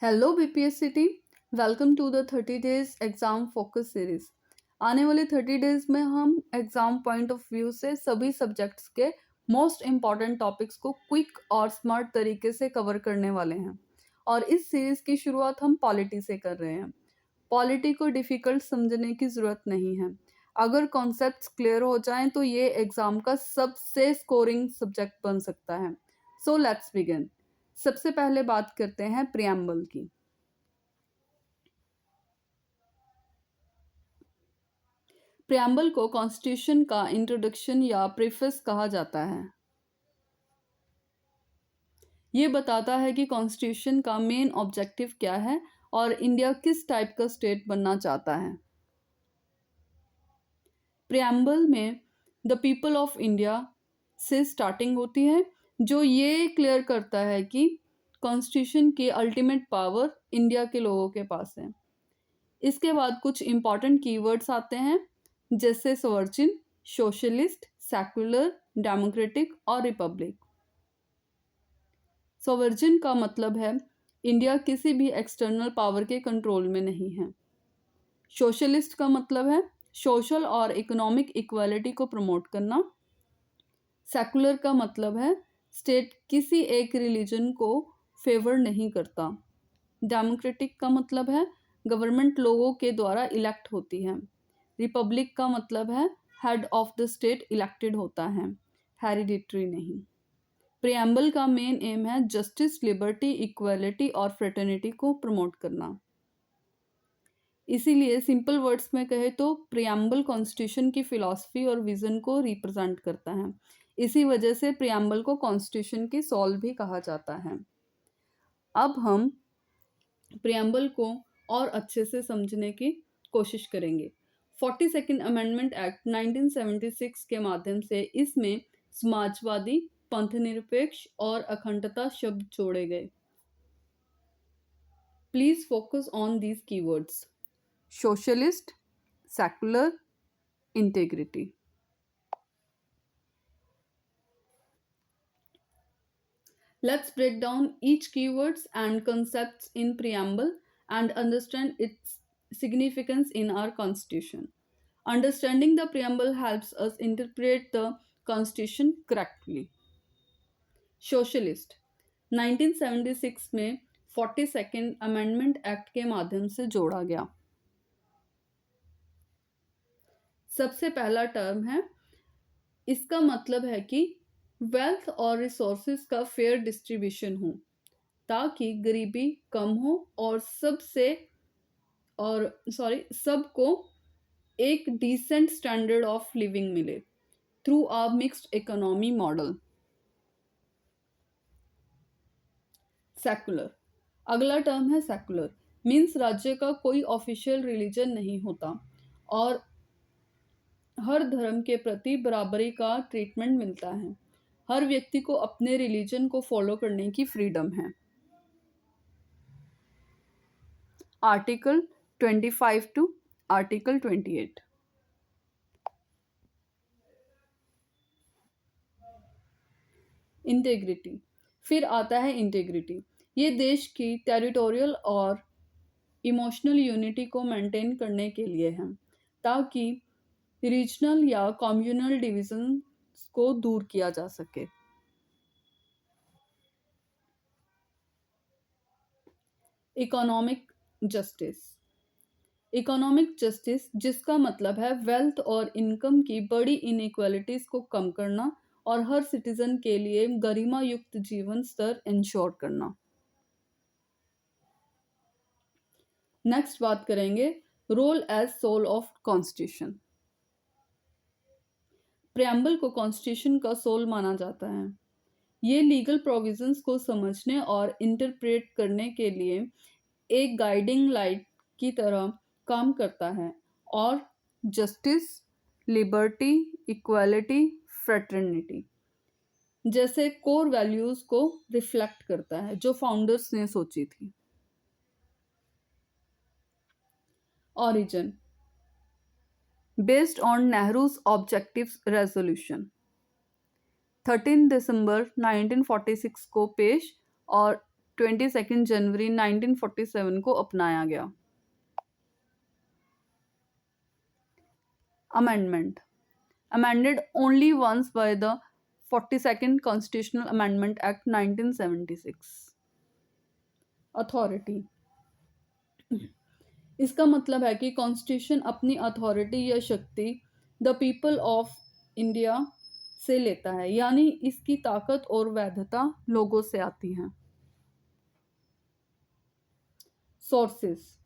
Hello BPSC team, welcome to the 30 days exam focus series. आने वाले 30 days में हम एग्ज़ाम पॉइंट ऑफ व्यू से सभी सब्जेक्ट्स के मोस्ट इम्पॉर्टेंट टॉपिक्स को क्विक और स्मार्ट तरीके से कवर करने वाले हैं। और इस सीरीज़ की शुरुआत हम पॉलिटी से कर रहे हैं। पॉलिटी को डिफ़िकल्ट समझने की ज़रूरत नहीं है। अगर कॉन्सेप्ट्स क्लियर हो जाएं तो ये एग्ज़ाम का सबसे स्कोरिंग सब्जेक्ट बन सकता है। So let's begin. सबसे पहले बात करते हैं प्रियम्बल की। प्रियम्बल को कॉन्स्टिट्यूशन का इंट्रोडक्शन या प्रीफेस कहा जाता है। ये बताता है कि कॉन्स्टिट्यूशन का मेन ऑब्जेक्टिव क्या है और इंडिया किस टाइप का स्टेट बनना चाहता है। प्रियम्बल में द पीपल ऑफ इंडिया से स्टार्टिंग होती है, जो ये क्लियर करता है कि कॉन्स्टिट्यूशन की अल्टीमेट पावर इंडिया के लोगों के पास है। इसके बाद कुछ इंपॉर्टेंट कीवर्ड्स आते हैं, जैसे सॉवरेन, सोशलिस्ट, सेक्युलर, डेमोक्रेटिक और रिपब्लिक। सॉवरेन का मतलब है इंडिया किसी भी एक्सटर्नल पावर के कंट्रोल में नहीं है। सोशलिस्ट का मतलब है सोशल और इकोनॉमिक इक्वालिटी को प्रमोट करना। सेक्युलर का मतलब है स्टेट किसी एक रिलीजन को फेवर नहीं करता। डेमोक्रेटिक का मतलब है गवर्नमेंट लोगों के द्वारा इलेक्ट होती है। रिपब्लिक का मतलब है head of the state elected होता है, हेरिडिटरी नहीं। प्रियम्बल का मेन एम है जस्टिस, लिबर्टी, इक्वालिटी और फ्रेटर्निटी को प्रमोट करना। इसीलिए सिंपल वर्ड्स में कहे तो प्रियम्बल कॉन्स्टिट्यूशन की फिलॉसफी और विजन को रिप्रेजेंट करता है। इसी वजह से प्रियम्बल को कॉन्स्टिट्यूशन की सोल भी कहा जाता है। अब हम प्रियम्बल को और अच्छे से समझने की कोशिश करेंगे। 42nd अमेंडमेंट एक्ट 1976 के माध्यम से इसमें समाजवादी, पंथनिरपेक्ष और अखंडता शब्द जोड़े गए। Please focus on these keywords: socialist, secular, integrity. Let's break down each keywords and concepts in preamble and understand its significance in our constitution. Understanding the preamble helps us interpret the constitution correctly. Socialist 1976 में 42nd amendment act के माध्यम से जोड़ा गया। सबसे पहला term है, इसका मतलब है कि वेल्थ और रिसोर्सेज का फेयर डिस्ट्रीब्यूशन हो ताकि गरीबी कम हो और सबको एक डिसेंट स्टैंडर्ड ऑफ लिविंग मिले through a mixed economy model. Secular, अगला टर्म है सेक्युलर, मीन्स राज्य का कोई ऑफिशियल रिलीजन नहीं होता और हर धर्म के प्रति बराबरी का ट्रीटमेंट मिलता है। हर व्यक्ति को अपने रिलीजन को फॉलो करने की फ्रीडम है। Article 25 to article 28। इंटेग्रिटी, फिर आता है इंटेग्रिटी। ये देश की टेरिटोरियल और इमोशनल यूनिटी को मेंटेन करने के लिए है ताकि रीजनल या कम्युनल डिविजन को दूर किया जा सके। इकोनॉमिक जस्टिस, इकोनॉमिक जस्टिस जिसका मतलब है वेल्थ और इनकम की बड़ी इनइक्वालिटीज को कम करना और हर सिटीजन के लिए गरिमा युक्त जीवन स्तर इंश्योर करना। नेक्स्ट बात करेंगे role as soul of constitution. Preamble को कॉन्स्टिट्यूशन का सोल माना जाता है। ये लीगल प्रोविजंस को समझने और इंटरप्रेट करने के लिए एक गाइडिंग लाइट की तरह काम करता है और जस्टिस, लिबर्टी, इक्वालिटी, फ्रेटर्निटी जैसे कोर वैल्यूज को रिफ्लेक्ट करता है जो फाउंडर्स ने सोची थी। Origin, based on Nehru's Objectives Resolution 13 दिसंबर 1946 को पेश और 22 जनवरी 1947 को अपनाया गया। Amendment amended only once by the 42nd Constitutional Amendment Act 1976। Authority, इसका मतलब है कि कॉन्स्टिट्यूशन अपनी अथॉरिटी या शक्ति द पीपल ऑफ इंडिया से लेता है, यानी इसकी ताकत और वैधता लोगों से आती है। Sources,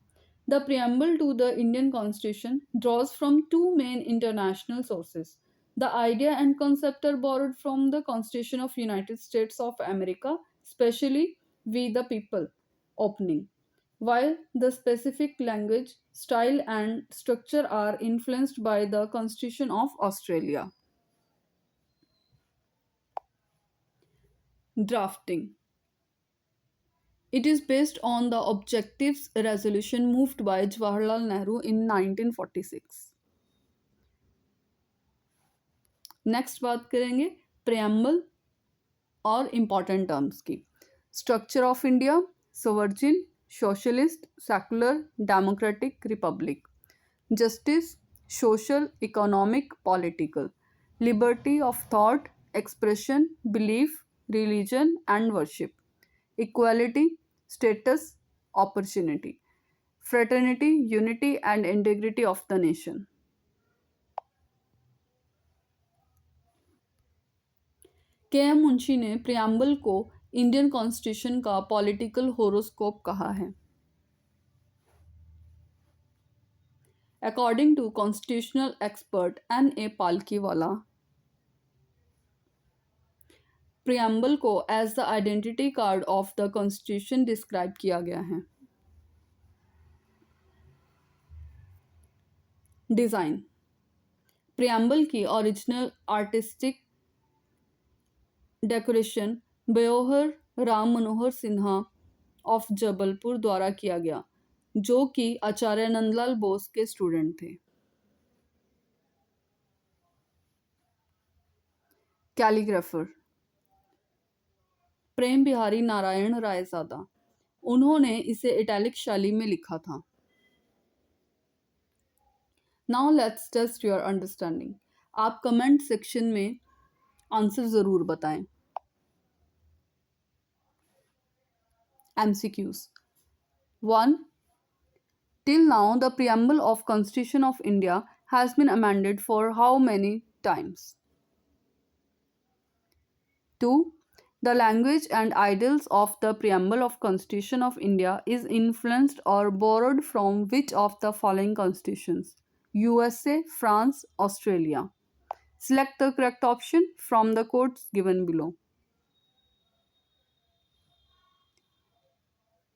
the preamble to the Indian Constitution draws from two main international sources. The idea and concept are borrowed from the Constitution of United States of America, especially "We the People" opening, while the specific language, style, and structure are influenced by the Constitution of Australia. Drafting. It is based on the Objectives Resolution moved by Jawaharlal Nehru in 1946. Next बात करेंगे preamble और important terms की। Structure of India, sovereign, socialist, secular, democratic, republic. Justice, social, economic, political. Liberty of thought, expression, belief, religion and worship. Equality, status, opportunity. Fraternity, unity and integrity of the nation. K M. Munshi ने preamble को Indian constitution का political horoscope कहा है। According to constitutional expert N.A. Palkhivala, preamble को as the identity card of the constitution describe किया गया है। Design, preamble की original artistic decoration Beohar Ram Manohar Sinha of Jabalpur द्वारा किया गया, जो कि आचार्य नंदलाल बोस के स्टूडेंट थे। कैलीग्राफर, प्रेम बिहारी नारायण रायजादा, उन्होंने इसे इटैलिक शैली में लिखा था। Now let's test your understanding. आप कमेंट सेक्शन में आंसर ज़रूर बताएं। MCQs 1. Till now, the preamble of Constitution of India has been amended for how many times? 2. The language and ideals of the preamble of Constitution of India is influenced or borrowed from which of the following constitutions? USA, France, Australia. Select the correct option from the quotes given below.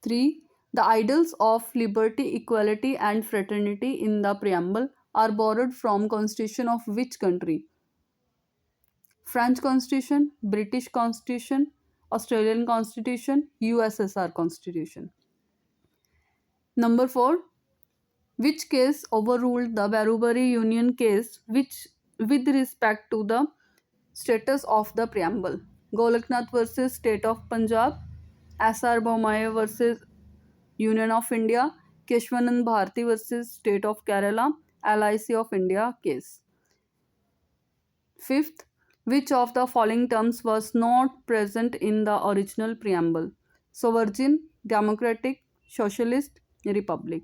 3. The ideals of liberty, equality and fraternity in the preamble are borrowed from constitution of which country? French Constitution, British Constitution, Australian Constitution, USSR Constitution. Number 4. Which case overruled the Barubury Union case with respect to the status of the preamble? Golaknath versus State of Punjab, S.R. Bommai versus Union of India, Keshwanand Bharti versus State of Kerala, LIC of India case. 5th, which of the following terms was not present in the original preamble? Sovereign, democratic, socialist, republic.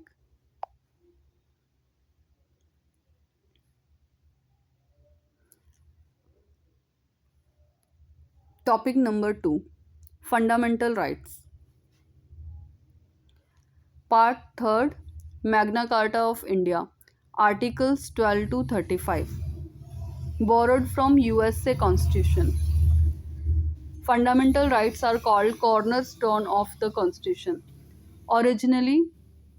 Topic number 2, fundamental rights. Part 3rd, Magna Carta of India, Articles 12 to 35. Borrowed from USA Constitution. Fundamental rights are called cornerstone of the Constitution. Originally,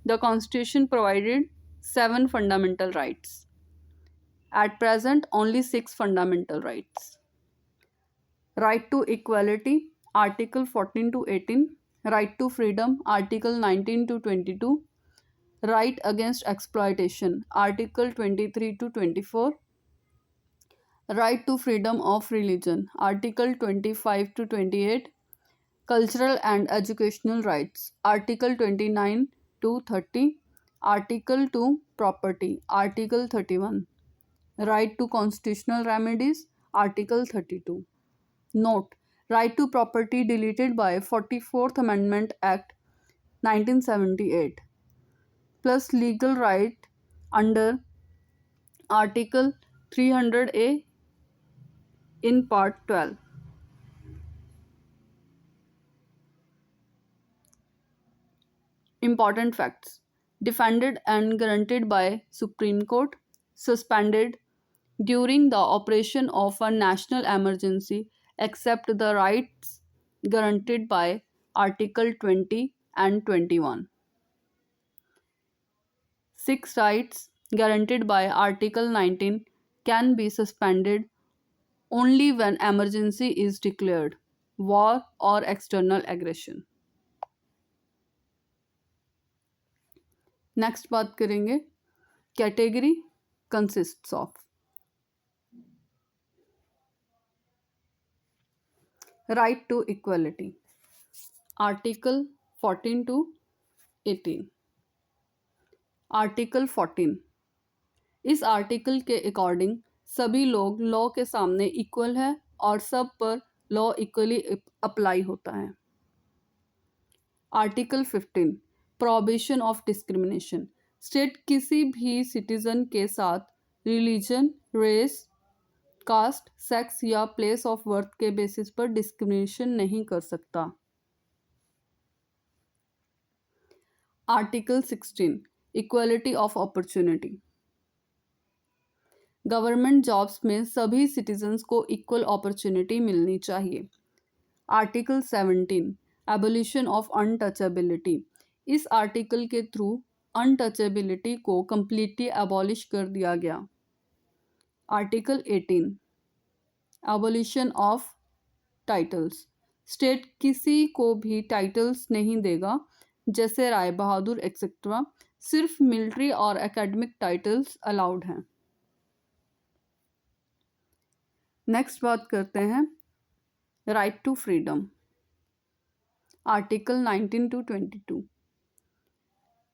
the Constitution provided 7 fundamental rights. At present, only 6 fundamental rights. Right to equality, Article 14 to 18. Right to freedom, Article 19 to 22. Right against exploitation, Article 23 to 24. Right to freedom of religion, Article 25 to 28. Cultural and educational rights. Article 29 to 30. Article 2 property. Article 31. Right to constitutional remedies. Article 32. Note: right to property deleted by 44th Amendment Act 1978 plus legal right under Article 300A in Part 12. Important facts: defended and granted by Supreme Court, suspended during the operation of a national emergency except the rights guaranteed by Article 20 and 21. Six rights guaranteed by Article 19 can be suspended only when emergency is declared, war or external aggression. Next बात करेंगे category consists of right to equality article 14 to 18। Article 14, इस article के according सभी लोग law के सामने equal है और सब पर लॉ इक्वली अप्लाई होता है। Article 15, prohibition of discrimination, state किसी भी सिटीजन के साथ रिलीजन, रेस, कास्ट, सेक्स या प्लेस ऑफ बर्थ के बेसिस पर डिस्क्रिमिनेशन नहीं कर सकता। Article 16, equality of opportunity, government jobs में सभी सिटीजन्स को इक्वल अपॉर्चुनिटी मिलनी चाहिए। आर्टिकल 17, एबोलिशन ऑफ अनटचेबिलिटी, इस आर्टिकल के थ्रू अनटचेबिलिटी को कम्प्लीटली एबॉलिश कर दिया गया। Article 18, abolition of titles, state किसी को भी टाइटल्स नहीं देगा जैसे राय बहादुर एक्सेट्रा, सिर्फ मिलिट्री और एकेडमिक टाइटल्स अलाउड हैं। नेक्स्ट बात करते हैं right to freedom, article 19 to 22।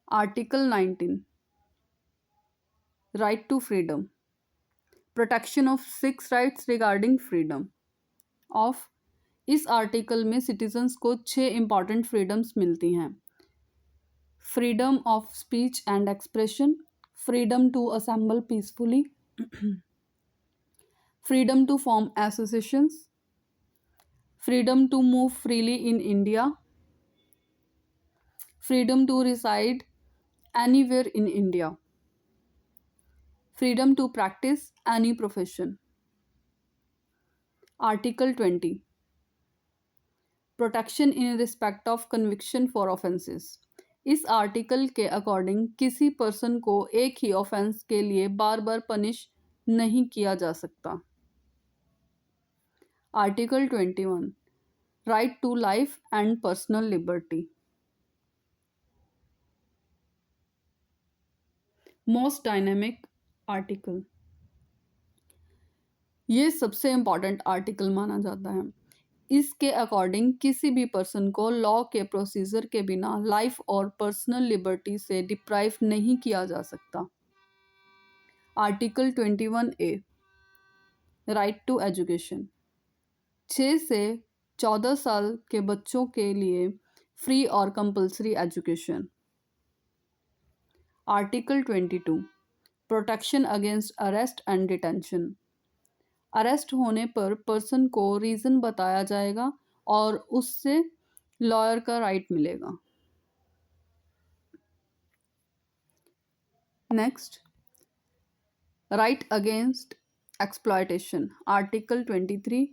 Article 19, right to freedom, protection of 6 rights regarding freedom of, इस आर्टिकल में सिटीजन्स को 6 इंपॉर्टेंट फ्रीडम्स मिलती हैं। Freedom of speech and expression, freedom to assemble peacefully, freedom to form associations, freedom to move freely in India, freedom to reside anywhere in India, freedom to practise any profession. Article 20, protection in respect of conviction for offences, इस article के according किसी person को एक ही offence के लिए बार बार punish नहीं किया जा सकता। Article 21, right to life and personal liberty, most dynamic article, ये सबसे इम्पॉर्टेंट आर्टिकल माना जाता है। इसके अकॉर्डिंग किसी भी पर्सन को लॉ के प्रोसीजर के बिना लाइफ और पर्सनल लिबर्टी से डिप्राइव नहीं किया जा सकता। Article 21A, right to education, 6 से 14 साल के बच्चों के लिए फ्री और compulsory education. Article 22, protection against arrest and detention, arrest होने पर पर्सन को रीज़न बताया जाएगा और उससे लॉयर का राइट मिलेगा। Next, right against exploitation, article 23,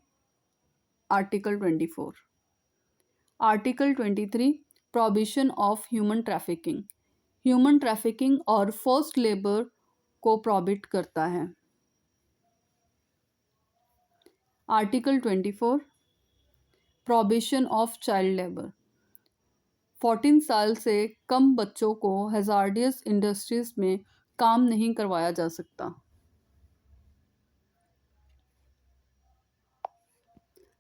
article 24। Article 23, prohibition of human trafficking, human trafficking और फोर्स्ड लेबर को प्रोहिबिट करता है। Article 24, prohibition of child labour, 14 साल से कम बच्चों को हैजार्डियस इंडस्ट्रीज में काम नहीं करवाया जा सकता।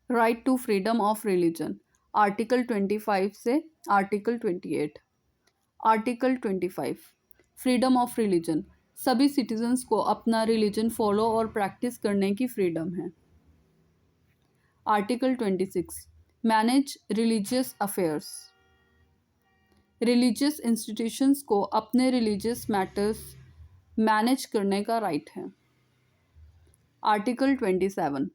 Right to freedom of religion, article 25 से article 28। Article 25, freedom of religion, सभी सिटीजन्स को अपना रिलीजन फॉलो और प्रैक्टिस करने की फ्रीडम है। Article 26, manage religious affairs, religious institutions को अपने रिलीजियस मैटर्स मैनेज करने का राइट है। Article 27,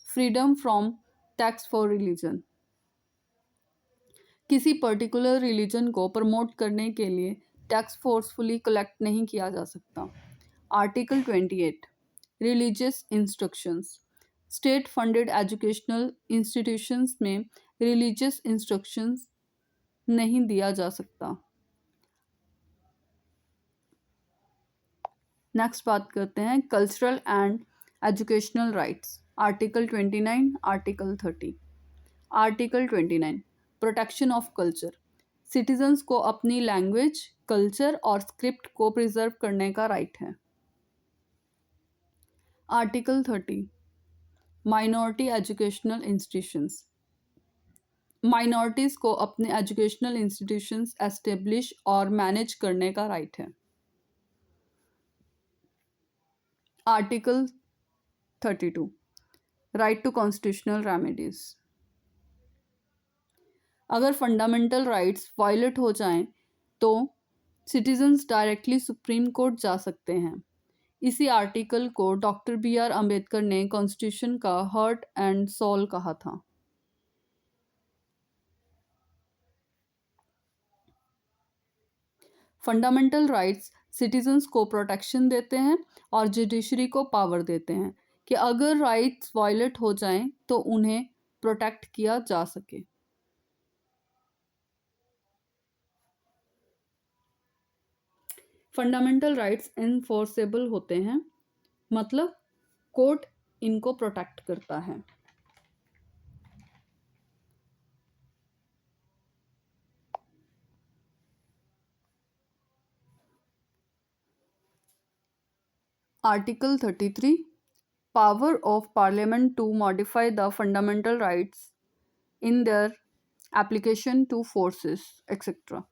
freedom from tax for religion, किसी पर्टिकुलर रिलीजन को प्रमोट करने के लिए टैक्स फोर्सफुली कलेक्ट नहीं किया जा सकता। Article 28, religious instructions, state funded educational institutions में रिलीजियस इंस्ट्रक्शंस नहीं दिया जा सकता। नेक्स्ट बात करते हैं cultural and educational rights. Article 29, article 30। Article 29, protection of culture, citizens को अपनी लैंग्वेज, कल्चर और स्क्रिप्ट को प्रिजर्व करने का राइट है। Article 30, minority educational institutions, minorities को अपने एजुकेशनल इंस्टीट्यूशंस एस्टेब्लिश और मैनेज करने का राइट है। Article 32, right to constitutional remedies, अगर फंडामेंटल राइट्स वायलेट हो जाएं तो सिटीजन्स डायरेक्टली सुप्रीम कोर्ट जा सकते हैं। इसी आर्टिकल को डॉक्टर B.R. अम्बेडकर ने कॉन्स्टिट्यूशन का हार्ट एंड सोल कहा था। फंडामेंटल राइट्स सिटीजन्स को प्रोटेक्शन देते हैं और जुडिशरी को पावर देते हैं कि अगर राइट्स वायलेट हो जाएं तो उन्हें प्रोटेक्ट किया जा सके। फंडामेंटल राइट्स इनफोर्सेबल होते हैं, मतलब कोर्ट इनको प्रोटेक्ट करता है। Article 33, power of parliament to modify the fundamental rights in their application to forces, etc.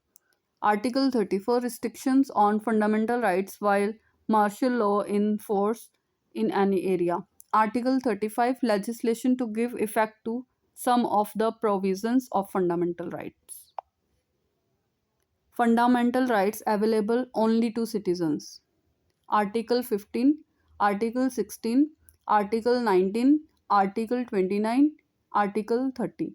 Article 34, restrictions on fundamental rights while martial law in force in any area. Article 35, legislation to give effect to some of the provisions of fundamental rights. Fundamental rights available only to citizens. Article 15, Article 16, Article 19, Article 29, Article 30.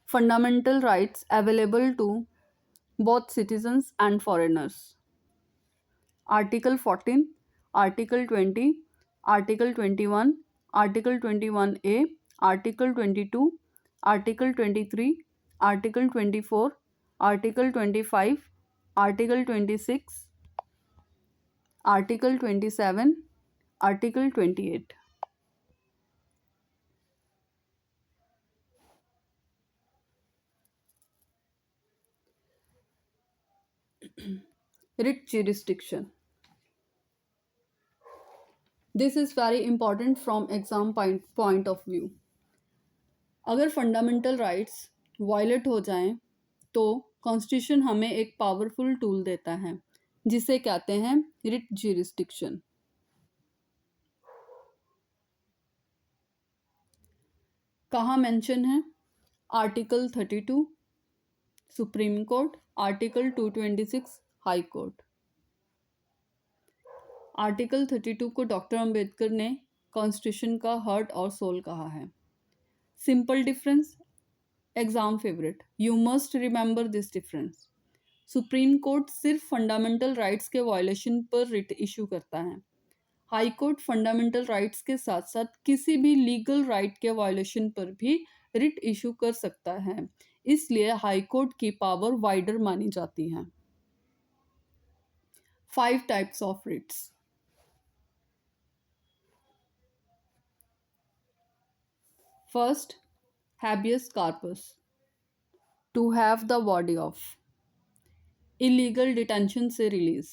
Fundamental rights available to both citizens and foreigners. Article 14, Article 20, Article 21, Article 21A, Article 22, Article 23, Article 24, Article 25, Article 26, Article 27, Article 28. Writ jurisdiction. This is very important from exam point of view. अगर fundamental rights violate हो जाएं तो constitution हमें एक powerful tool देता है जिसे कहते हैं रिट ज्यूरिसडिक्शन। कहाँ मेंशन है? Article 32 supreme court, article 226 high court. Article 32 को डॉक्टर अंबेडकर ने कॉन्स्टिट्यूशन का हार्ट और सोल कहा है। Simple difference, exam favourite, you must remember this difference. Supreme court सिर्फ फंडामेंटल राइट्स के वायलेशन पर रिट इशू करता है। हाई कोर्ट फंडामेंटल राइट्स के साथ साथ किसी भी लीगल राइट के वायलेशन पर भी रिट इशू कर सकता है, इसलिए हाई कोर्ट की पावर वाइडर मानी जाती है। 5 types of writs. First, habeas corpus, to have the body of, illegal detention से release.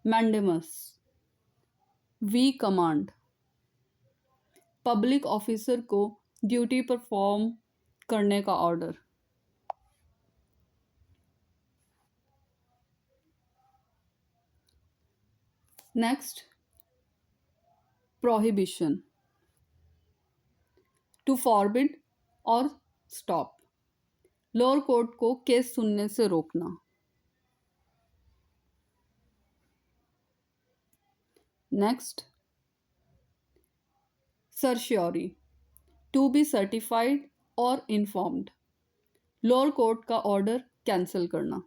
Mandamus, we command, public officer को ड्यूटी परफॉर्म करने का order. Next, prohibition, to forbid और स्टॉप, लोअर कोर्ट को case सुनने से रोकना। Next, certiorari, to be certified और इन्फॉर्म्ड, लोअर कोर्ट का ऑर्डर कैंसिल करना।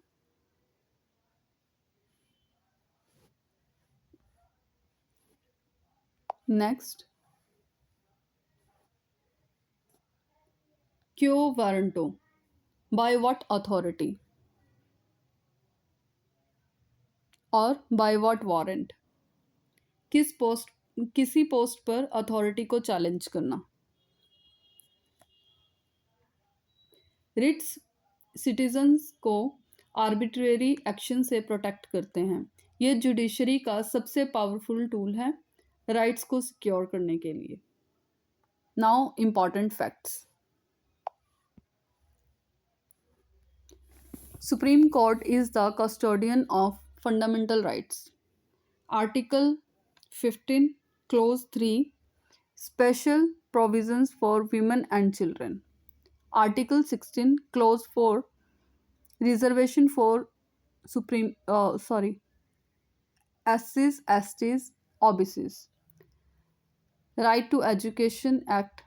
Next, quo warranto, by what authority और बाय व्हाट वारंट, किसी पोस्ट पर अथॉरिटी को चैलेंज करना। रिट्स सिटीजन्स को आर्बिट्रेरी एक्शन से प्रोटेक्ट करते हैं। ये जुडिशरी का सबसे पावरफुल टूल है राइट्स को सिक्योर करने के लिए। Now important facts. Supreme court is the custodian of fundamental rights. Article 15 close 3 special provisions for women and children. Article 16 clause 4 reservation for SCs, STs, OBCs. Right to Education Act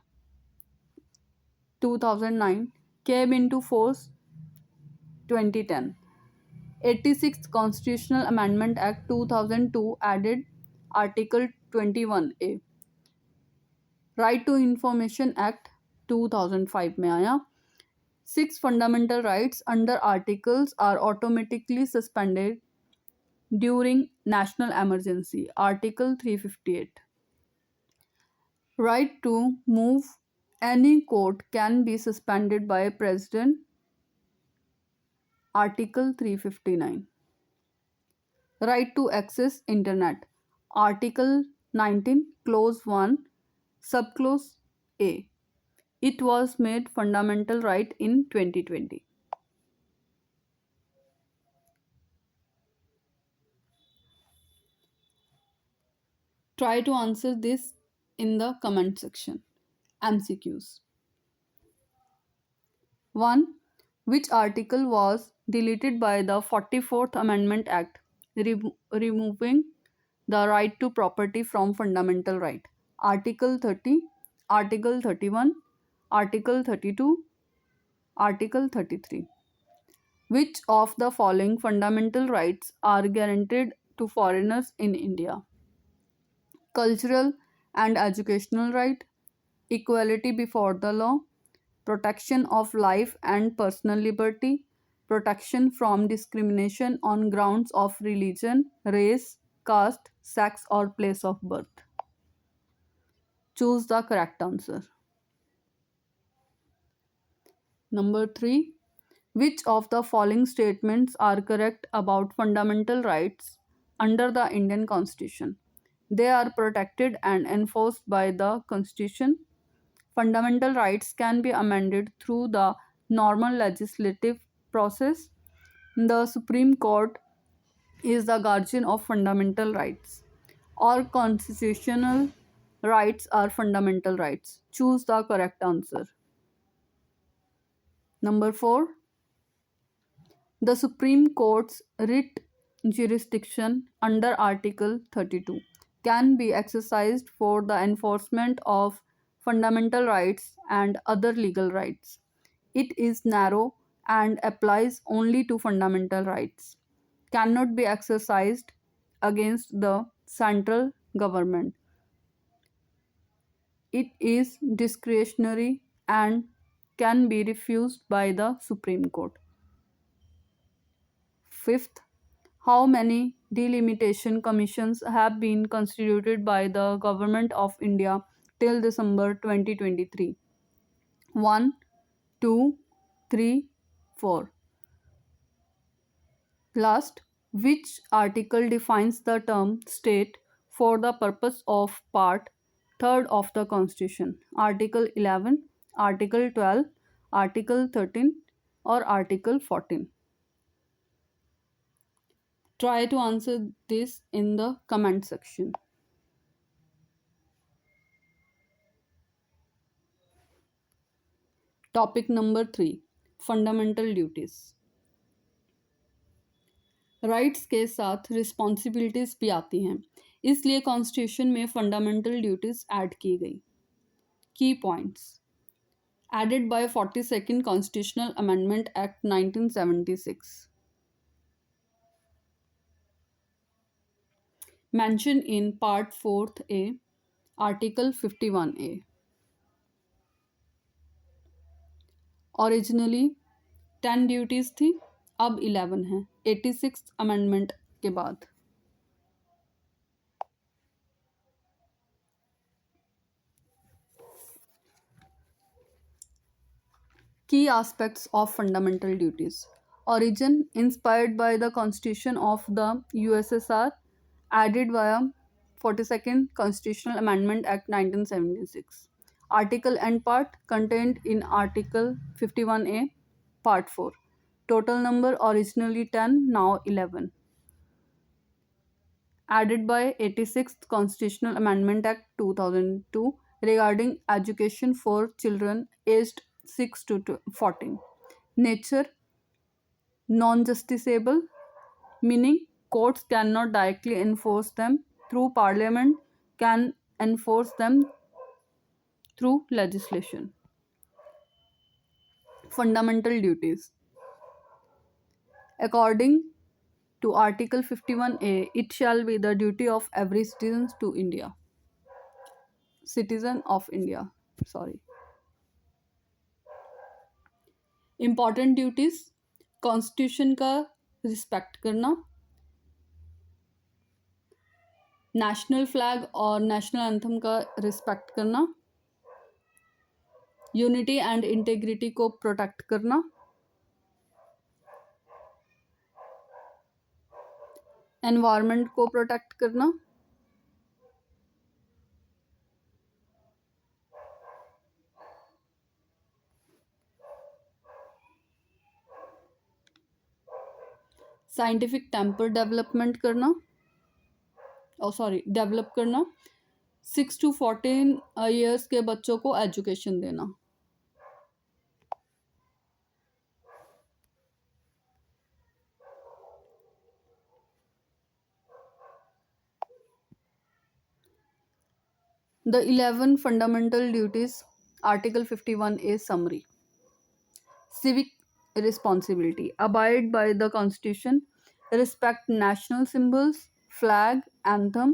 2009 came into force 2010. 86th Constitutional Amendment Act 2002 added Article 21A. Right to Information Act 2005 में आया। 6 fundamental rights under articles are automatically suspended during national emergency. Article 358. Right to move any court can be suspended by President. Article 359. Right to access Internet. Article 19, Clause 1, Subclause A. It was made fundamental right in 2020. Try to answer this in the comment section. MCQs. 1. Which article was deleted by the 44th Amendment Act, removing the right to property from fundamental right? Article 30, Article 31, Article 32, Article 33. Which of the following fundamental rights are guaranteed to foreigners in India? Cultural and educational right, equality before the law, protection of life and personal liberty, protection from discrimination on grounds of religion, race, caste, sex, or place of birth. Choose the correct answer. Number 3. Which of the following statements are correct about fundamental rights under the Indian Constitution? They are protected and enforced by the Constitution. Fundamental rights can be amended through the normal legislative process. The Supreme Court is the guardian of fundamental rights. All constitutional rights are fundamental rights. Choose the correct answer. Number 4. The Supreme Court's writ jurisdiction under Article 32 can be exercised for the enforcement of fundamental rights and other legal rights. It is narrow and applies only to fundamental rights. Cannot be exercised against the central government. It is discretionary and can be refused by the Supreme Court. 5th, how many delimitation commissions have been constituted by the Government of India till December 2023? 1, 2, 3, 4. Last, which article defines the term state for the purpose of Part 3rd of the Constitution, Article 11, Article 12, Article 13, or Article 14? Try to answer this in the comment section. Topic number 3, fundamental duties. Rights के साथ responsibilities भी आती हैं, इसलिए constitution में fundamental duties add की गई। की points added by 42nd constitutional amendment act 1976, mention in part 4th A, article 51A। Originally 10 duties थी, अब 11 है 86 अमेंडमेंट के बाद। Key aspects of fundamental duties. Origin inspired by the Constitution of the USSR, added via 42nd Constitutional Amendment Act 1976. Article and part contained in Article 51A, Part 4. Total number originally 10, now 11. Added by 86th Constitutional Amendment Act 2002 regarding education for children aged 6 to 14. Nature non-justiciable, meaning courts cannot directly enforce them through parliament, can enforce them through legislation. Fundamental duties. According to Article 51A, it shall be the duty of every citizen of India. Important duties, constitution का respect करना, national flag और national anthem का respect करना, unity and integrity को protect करना, environment को protect करना, scientific temper develop करना, 6 to 14 ईयर्स के बच्चों को एजुकेशन देना। The 11 fundamental duties, Article 51A summary. Civic responsibility. Abide by the Constitution, respect national symbols, flag, anthem,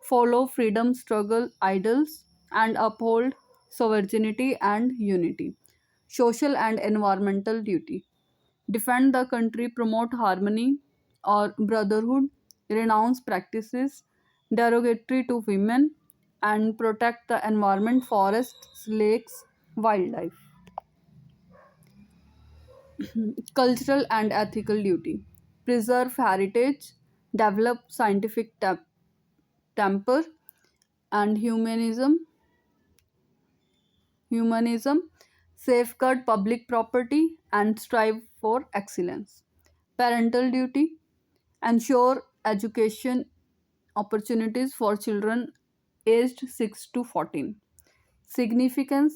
follow freedom struggle idols, and uphold sovereignty and unity. Social and environmental duty. Defend the country, promote harmony or brotherhood, renounce practices derogatory to women, and protect the environment, forests, lakes, wildlife. Cultural and ethical duty. Preserve heritage, develop scientific temper and humanism, safeguard public property and strive for excellence. Parental duty. Ensure education opportunities for children aged 6 to 14. Significance.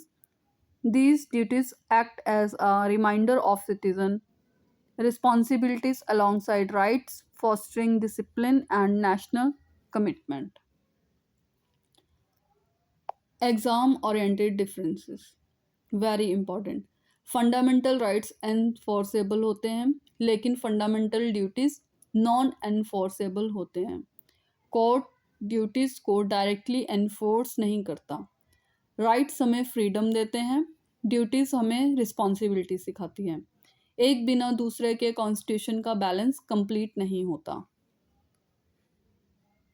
These duties act as a reminder of citizen responsibilities alongside rights, fostering discipline and national commitment. Exam oriented differences, very important. Fundamental rights enforceable होते हैं, लेकिन fundamental duties non enforceable होते हैं। Court duties को directly enforce नहीं करता। Rights हमें freedom देते हैं, ड्यूटीज हमें रिस्पॉन्सिबिलिटी सिखाती हैं। एक बिना दूसरे के कॉन्स्टिट्यूशन का बैलेंस कंप्लीट नहीं होता।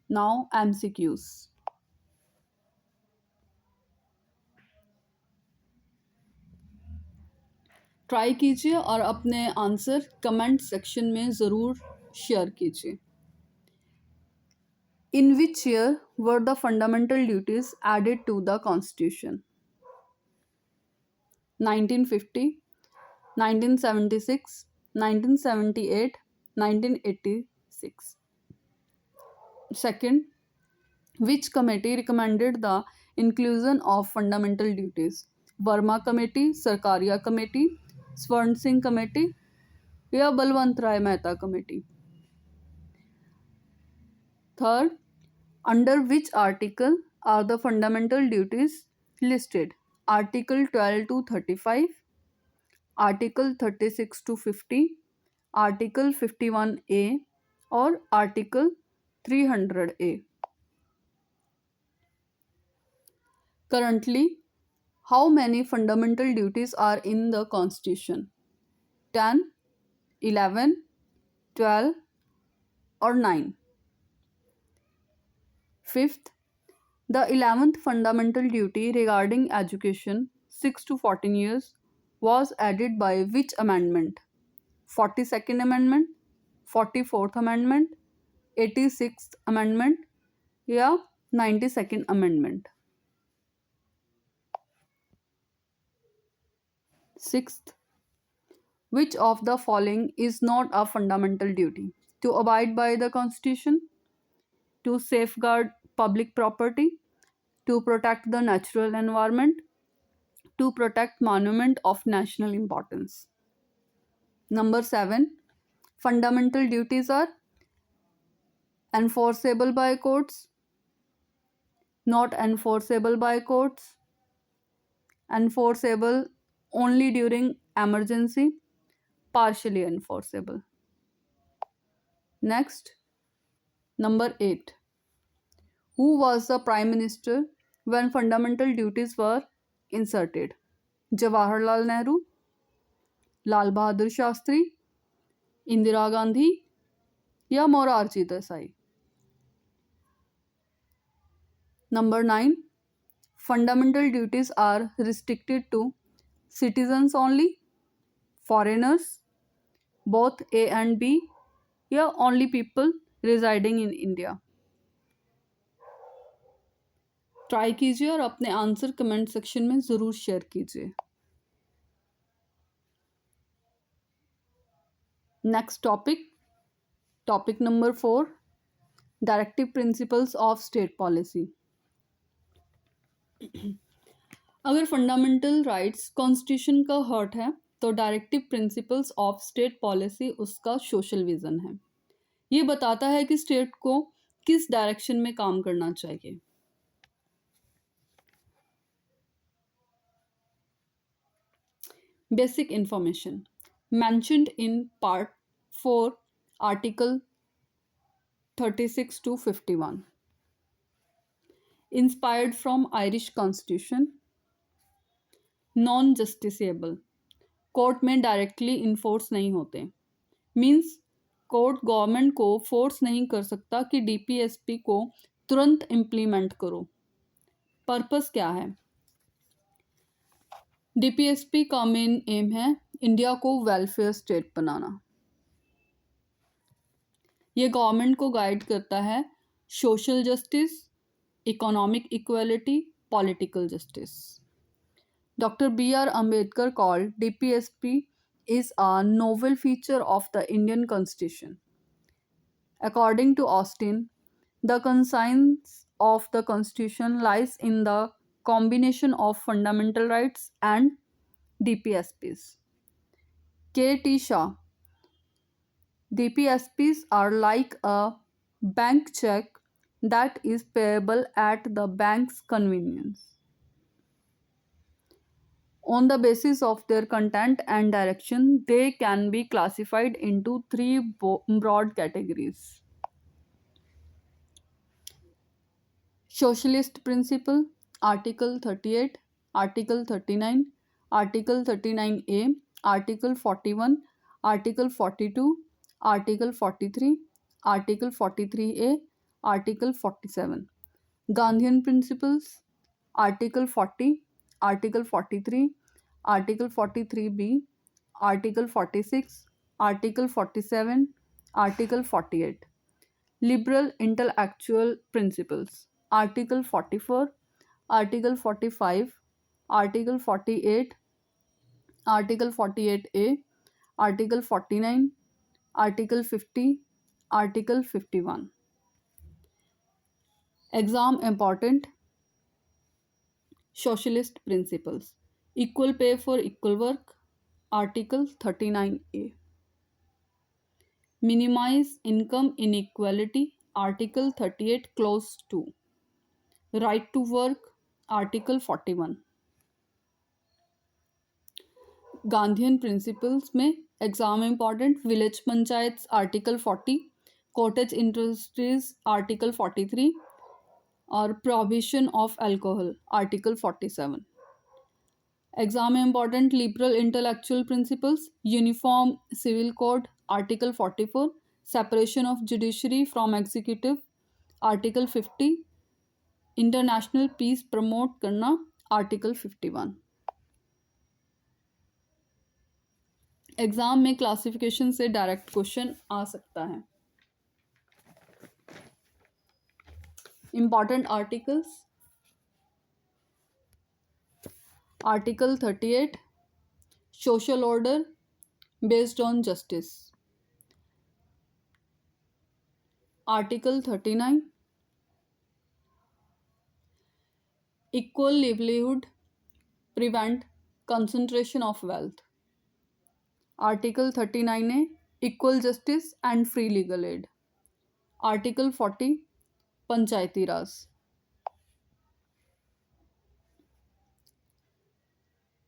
Now MCQs. ट्राई कीजिए और अपने आंसर कमेंट सेक्शन में ज़रूर शेयर कीजिए। In which year were the fundamental duties added to the Constitution? 1950, 1976, 1978, 1986. Second, which committee recommended the inclusion of fundamental duties? Verma Committee, Sarkaria Committee, Swarn Singh Committee या Balwant Rai Mehta committee? Third, under which article are the fundamental duties listed? Article 12 to 35, Article 36 to 50, Article 51A or Article 300A. Currently, how many fundamental duties are in the Constitution? 10, 11, 12 or 9? Fifth, the 11th fundamental duty regarding education 6 to 14 years was added by which amendment? 42nd Amendment, 44th Amendment, 86th Amendment या 92nd Amendment? Sixth, which of the following is not a fundamental duty? To abide by the Constitution, to safeguard public property, to protect the natural environment, to protect monument of national importance. Number 7, fundamental duties are enforceable by courts, not enforceable by courts, enforceable only during emergency, partially enforceable. Next, number 8. Who was the Prime Minister when fundamental duties were inserted? Jawaharlal Nehru, Lal Bahadur Shastri, Indira Gandhi या Morarji Desai? Number 9. Fundamental duties are restricted to citizens only, foreigners, both A and B या only people residing in India? Try कीजिए और अपने answer comment section में ज़रूर share कीजिए. Next topic number 4, directive principles of state policy. अगर fundamental rights constitution का heart है तो directive principles of state policy उसका सोशल विजन है. ये बताता है कि स्टेट को किस डायरेक्शन में काम करना चाहिए. Basic information mentioned in Part 4, Article 36 to 51. Inspired from Irish Constitution. Non-justiciable. Court में डायरेक्टली इन्फोर्स नहीं होते. मीन्स कोर्ट गवर्नमेंट को फोर्स नहीं कर सकता कि डीपीएसपी को तुरंत इम्प्लीमेंट करो. पर्पस क्या है? डीपीएसपी का मेन एम है इंडिया को वेलफेयर स्टेट बनाना. ये गवर्नमेंट को गाइड करता है social justice, economic equality, political justice. Doctor B.R. Ambedkar called DPSP is a novel feature of the Indian Constitution. According to Austin, the conscience of the Constitution lies in the combination of fundamental rights and DPSPs. K.T. Shah, DPSPs are like a bank check that is payable at the bank's convenience. On the basis of their content and direction, they can be classified into 3 broad categories. Socialist principle, Article 38, Article 39, Article 39A, Article 41, Article 42, Article 43, Article 43A, Article 47. Gandhian principles, Article 40, Article 43, Article 43B, Article 46, Article 47, Article 48. Liberal intellectual principles. Article 44, Article 45, Article 48, Article 48A, Article 49, Article 50, Article 51. Exam important. Socialist principles. Equal pay for equal work. Article 39A. Minimize income inequality. Article 38 Clause 2. Right to work. Article 41. Gandhian principles में exam important village panchayat article 40, cottage industries article 43 और prohibition of alcohol article 47. Exam में important liberal intellectual principles uniform civil code article 44, separation of judiciary from executive article 50, international peace promote करना article 51. Exam में classification से direct question आ सकता है. Important articles. Article 38 social order based on justice. Article 39 equal livelihood prevent concentration of wealth. Article 39A equal justice and free legal aid. Article 40 Panchayati Raj.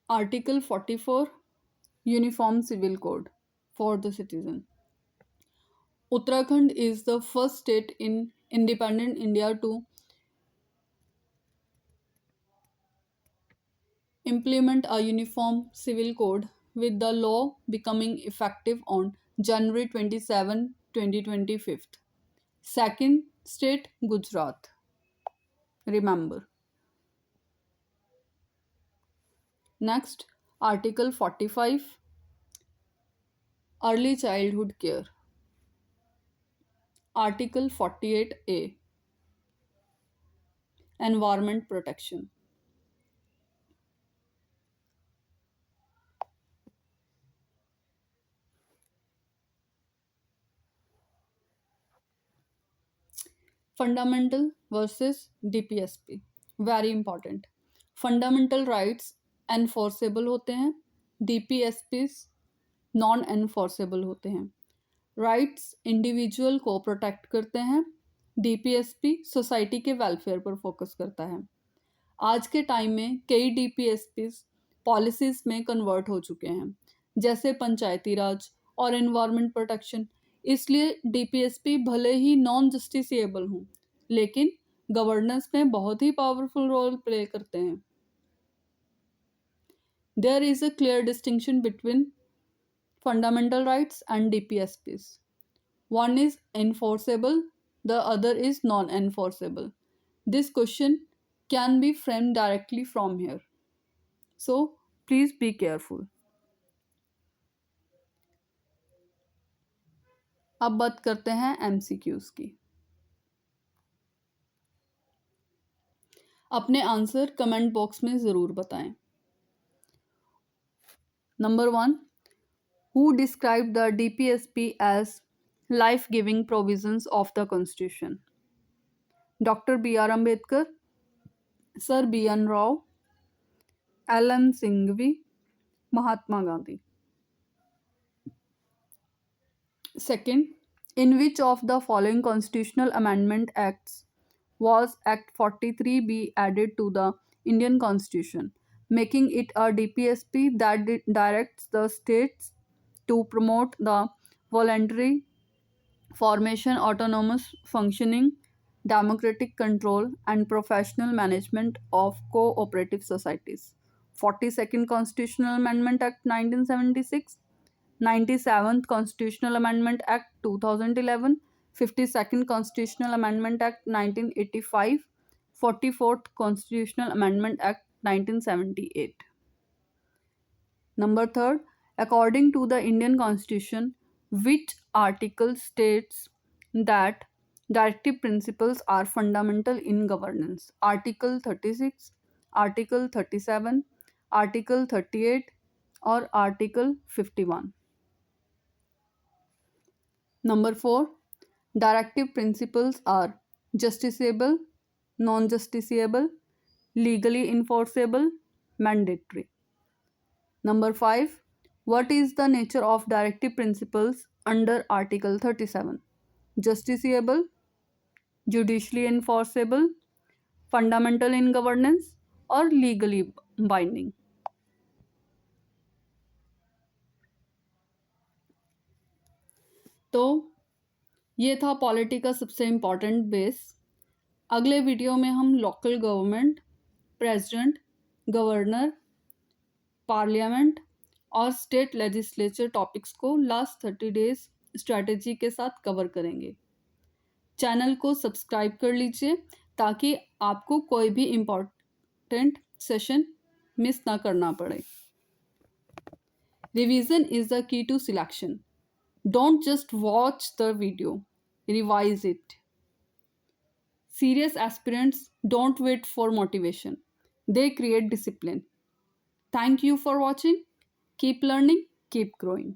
Article 44 uniform civil code for the citizen. Uttarakhand is the first state in independent India to implement a uniform civil code, with the law becoming effective on January 27, 2025. Second state, Gujarat. Remember. Next, Article 45, Early Childhood Care. Article 48A, Environment Protection. Fundamental versus DPSP. Very important. Fundamental rights enforceable होते हैं, DPSPs non enforceable होते हैं. Rights individual को protect करते हैं, DPSP society के welfare पर focus करता है. आज के टाइम में कई डीपीएसपी पॉलिसीज में कन्वर्ट हो चुके हैं, जैसे पंचायती राज और एनवायरनमेंट प्रोटेक्शन. इसलिए डीपीएसपी भले ही नॉन जस्टिसिएबल हों, लेकिन गवर्नेंस में बहुत ही पावरफुल रोल प्ले करते हैं. There is a clear distinction between fundamental rights and DPSPs. One is enforceable, the other is non-enforceable. This question can be framed directly from here. So, please be careful. अब बात करते हैं MCQs की. अपने answer comment box में ज़रूर बताएं. Number 1. Who described the DPSP as life-giving provisions of the Constitution? Dr. B.R. Ambedkar, Sir B.N. Rao, L.M. Singhvi, Mahatma Gandhi. Second, in which of the following constitutional amendment acts was Act 43B added to the Indian Constitution, making it a DPSP that directs the states to promote the voluntary formation, autonomous functioning, democratic control, and professional management of cooperative societies? 42nd Constitutional Amendment Act 1976, 97th Constitutional Amendment Act 2011, 52nd Constitutional Amendment Act 1985, 44th Constitutional Amendment Act 1978. Number 3. According to the Indian Constitution, which article states that Directive principles are fundamental in governance. Article 36, Article 37, Article 38 or Article 51. Number 4. Directive principles are justiciable, non-justiciable, legally enforceable, mandatory. Number 5. What is the nature of directive principles under Article 37? Justiciable, judicially enforceable, fundamental in governance और legally binding. तो ये था polity का सबसे important base. अगले video में हम local government, president, governor, parliament और स्टेट लेजिस्लेचर टॉपिक्स को लास्ट 30 डेज स्ट्रैटेजी के साथ कवर करेंगे। चैनल को सब्सक्राइब कर लीजिए ताकि आपको कोई भी इम्पॉर्टेंट सेशन मिस ना करना पड़े। Revision is the key to selection. Don't just watch the video, revise it. Serious aspirants don't wait for motivation, they create discipline. Thank you for watching. Keep learning, keep growing.